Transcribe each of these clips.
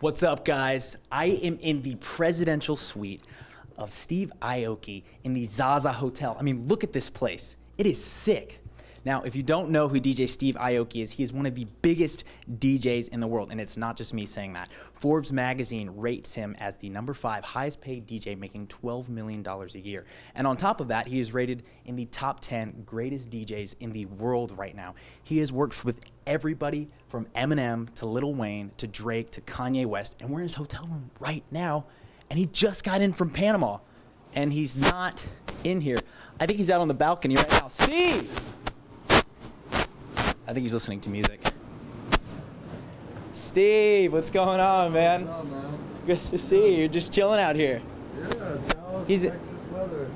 What's up, guys? I am in the presidential suite of Steve Aoki in the Zaza Hotel. I mean, look at this place. It is sick. Now, if you don't know who DJ Steve Aoki is, he is one of the biggest DJs in the world, and it's not just me saying that. Forbes magazine rates him as the #5 highest paid DJ, making $12 million a year. And on top of that, he is rated in the top 10 greatest DJs in the world right now. He has worked with everybody from Eminem to Lil Wayne to Drake to Kanye West, and we're in his hotel room right now, and he just got in from Panama, and he's not in here. I think he's out on the balcony right now. Steve! I think he's listening to music. Steve, what's going on, man? What's up, man? Good to see you. You're just chilling out here. Yeah, Dallas, Texas weather.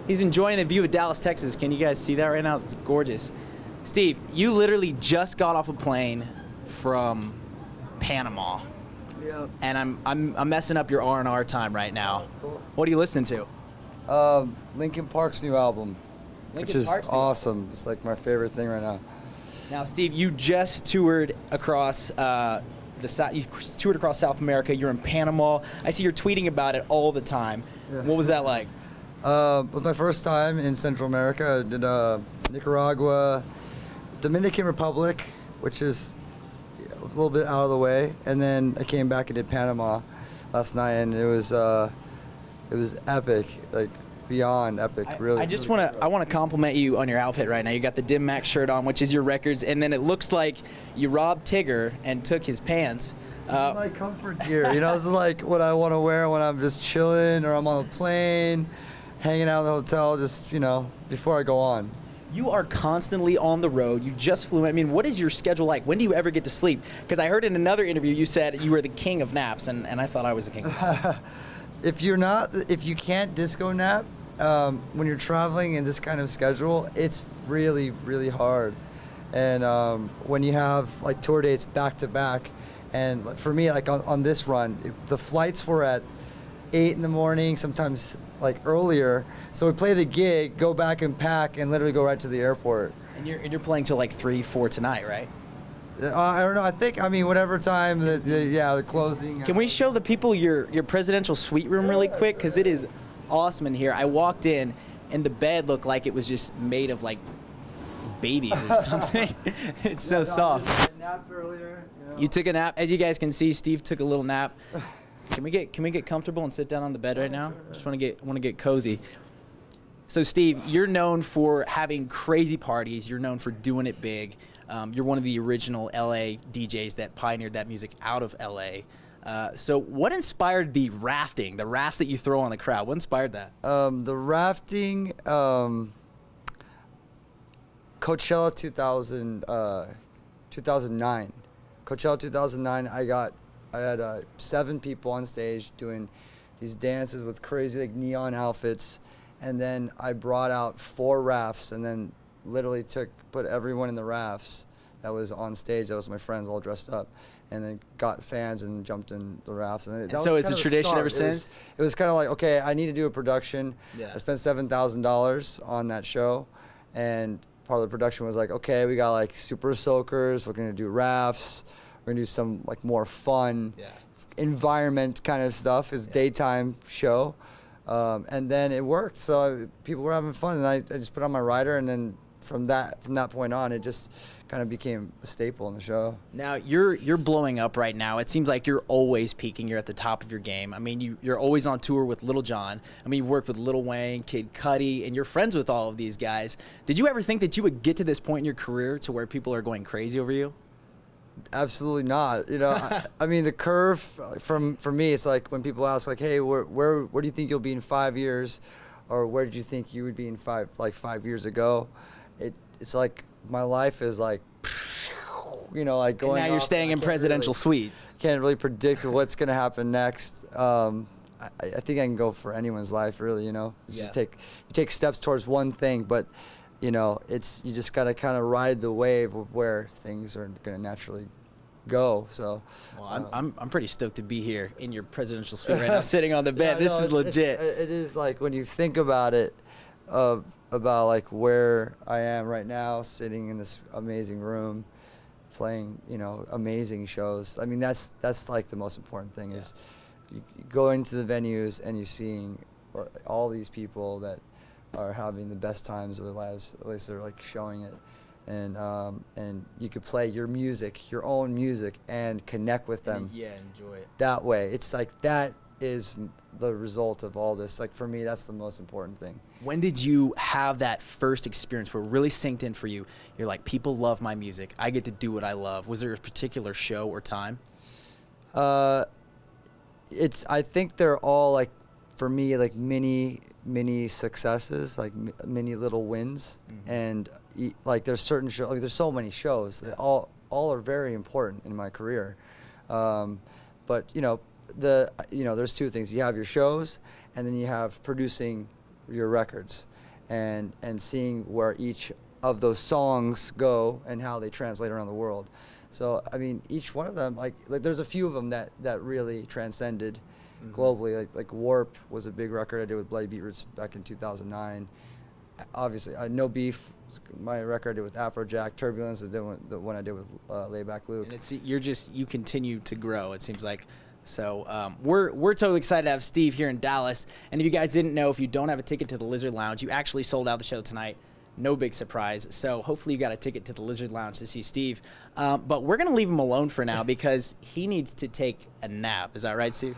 He's enjoying the view of Dallas, Texas. Can you guys see that right now? It's gorgeous. Steve, you literally just got off a plane from Panama. Yeah. And I'm messing up your R&R time right now. That's cool. What are you listening to? Linkin Park's new album, which is awesome. It's like my favorite thing right now. Now, Steve, you just toured across South America. You're in Panama. I see you're tweeting about it all the time. Yeah. What was that like? It was my first time in Central America. I did Nicaragua, Dominican Republic, which is a little bit out of the way, and then I came back and did Panama last night, and it was epic, like beyond epic. Really. I just want to compliment you on your outfit right now. You got the Dim Mak shirt on, which is your records, and then it looks like you robbed Tigger and took his pants. My comfort gear, you know, this is like what I want to wear when I'm just chilling or I'm on a plane, hanging out in the hotel, just, you know, before I go on. You are constantly on the road. You just flew. I mean, what is your schedule like? When do you ever get to sleep? Because I heard in another interview you said you were the king of naps, and I thought I was the king of naps. If you can't disco nap, when you're traveling in this kind of schedule, it's really, really hard. And when you have like tour dates back to back, and for me, like on this run, the flights were at 8 in the morning, sometimes like earlier. So we play the gig, go back and pack, and literally go right to the airport. And you're playing till like 3, 4 tonight, right? I don't know. I mean, whatever time the closing. Can we show the people your presidential suite room really quick? Because it is awesome in here. I walked in, and the bed looked like it was just made of like babies or something. It's so soft. I took a nap earlier. You took a nap. As you guys can see, Steve took a little nap. Can we get comfortable and sit down on the bed right now? Just want to get cozy. So Steve, you're known for having crazy parties. You're known for doing it big. You're one of the original LA DJs that pioneered that music out of LA. So what inspired the rafting, the rafts that you throw on the crowd? What inspired that? The rafting, Coachella 2009. Coachella 2009, I had 7 people on stage doing these dances with crazy like neon outfits, and then I brought out 4 rafts, and then literally put everyone in the rafts that was on stage. That was my friends all dressed up, and then got fans and jumped in the rafts. And so it's a tradition ever since? It was kind of like, okay, I need to do a production. Yeah. I spent $7,000 on that show, and part of the production was like, okay, we got like super soakers, we're gonna do rafts, we're gonna do some like more fun environment kind of stuff. It's daytime show. And then it worked, so people were having fun, and I just put on my rider, and then from that point on, it just kind of became a staple in the show. Now you're blowing up right now. It seems like you're always peaking. You're at the top of your game. I mean, you're always on tour with Lil Jon. I mean, you've worked with Lil Wayne, Kid Cudi, and you're friends with all of these guys. Did you ever think that you would get to this point in your career to where people are going crazy over you? Absolutely not. You know, I mean, the curve for me, it's like when people ask, like, hey, where do you think you'll be in 5 years, or where did you think you would be in 5 years ago? It's like my life is like, you know, like going. And now you're staying in presidential suites. Can't really predict what's gonna happen next. I think I can go for anyone's life, really. You know, you take steps towards one thing, but you know, you just gotta kind of ride the wave of where things are gonna naturally go. So, well, I'm pretty stoked to be here in your presidential suite right now, sitting on the bed. This is legit. It is like when you think about it, about like where I am right now, sitting in this amazing room, playing, you know, amazing shows. I mean, that's like the most important thing is you go into the venues and you're seeing all these people that are having the best times of their lives. At least they're like showing it, and you could play your music, your own music, and connect with them. Yeah, enjoy it that way. It's like that is the result of all this. Like for me, that's the most important thing. When did you have that first experience where it really synced in for you? You're like, people love my music. I get to do what I love. Was there a particular show or time? I think they're all like, for me, like mini successes, like mini little wins. And like there's certain shows, like there's so many shows that all are very important in my career. But you know, there's two things. You have your shows, and then you have producing your records, and seeing where each of those songs go and how they translate around the world. So I mean, each one of them, like there's a few of them that really transcended globally. Like Warp was a big record I did with Bloody Beetroots back in 2009. Obviously, No Beef, my record I did with Afrojack. Turbulence, the one I did with Layback Luke. And you continue to grow, it seems like. So we're totally excited to have Steve here in Dallas. And if you guys didn't know, if you don't have a ticket to the Lizard Lounge, you actually sold out the show tonight. No big surprise. So hopefully you got a ticket to the Lizard Lounge to see Steve. But we're going to leave him alone for now because he needs to take a nap. Is that right, Steve?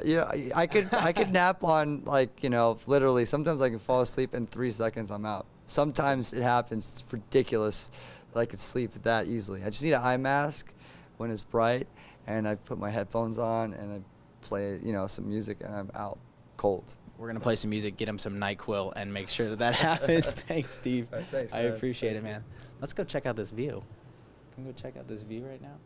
Yeah, I could nap on, like, you know, literally. Sometimes I can fall asleep in 3 seconds. I'm out. Sometimes it happens. It's ridiculous that I could sleep that easily. I just need an eye mask when it's bright, and I put my headphones on and I play, you know, some music, and I'm out cold. We're gonna play some music, get him some NyQuil, and make sure that happens. Thanks, Steve. Right, thanks, I appreciate it, man. Let's go check out this view. Can we go check out this view right now?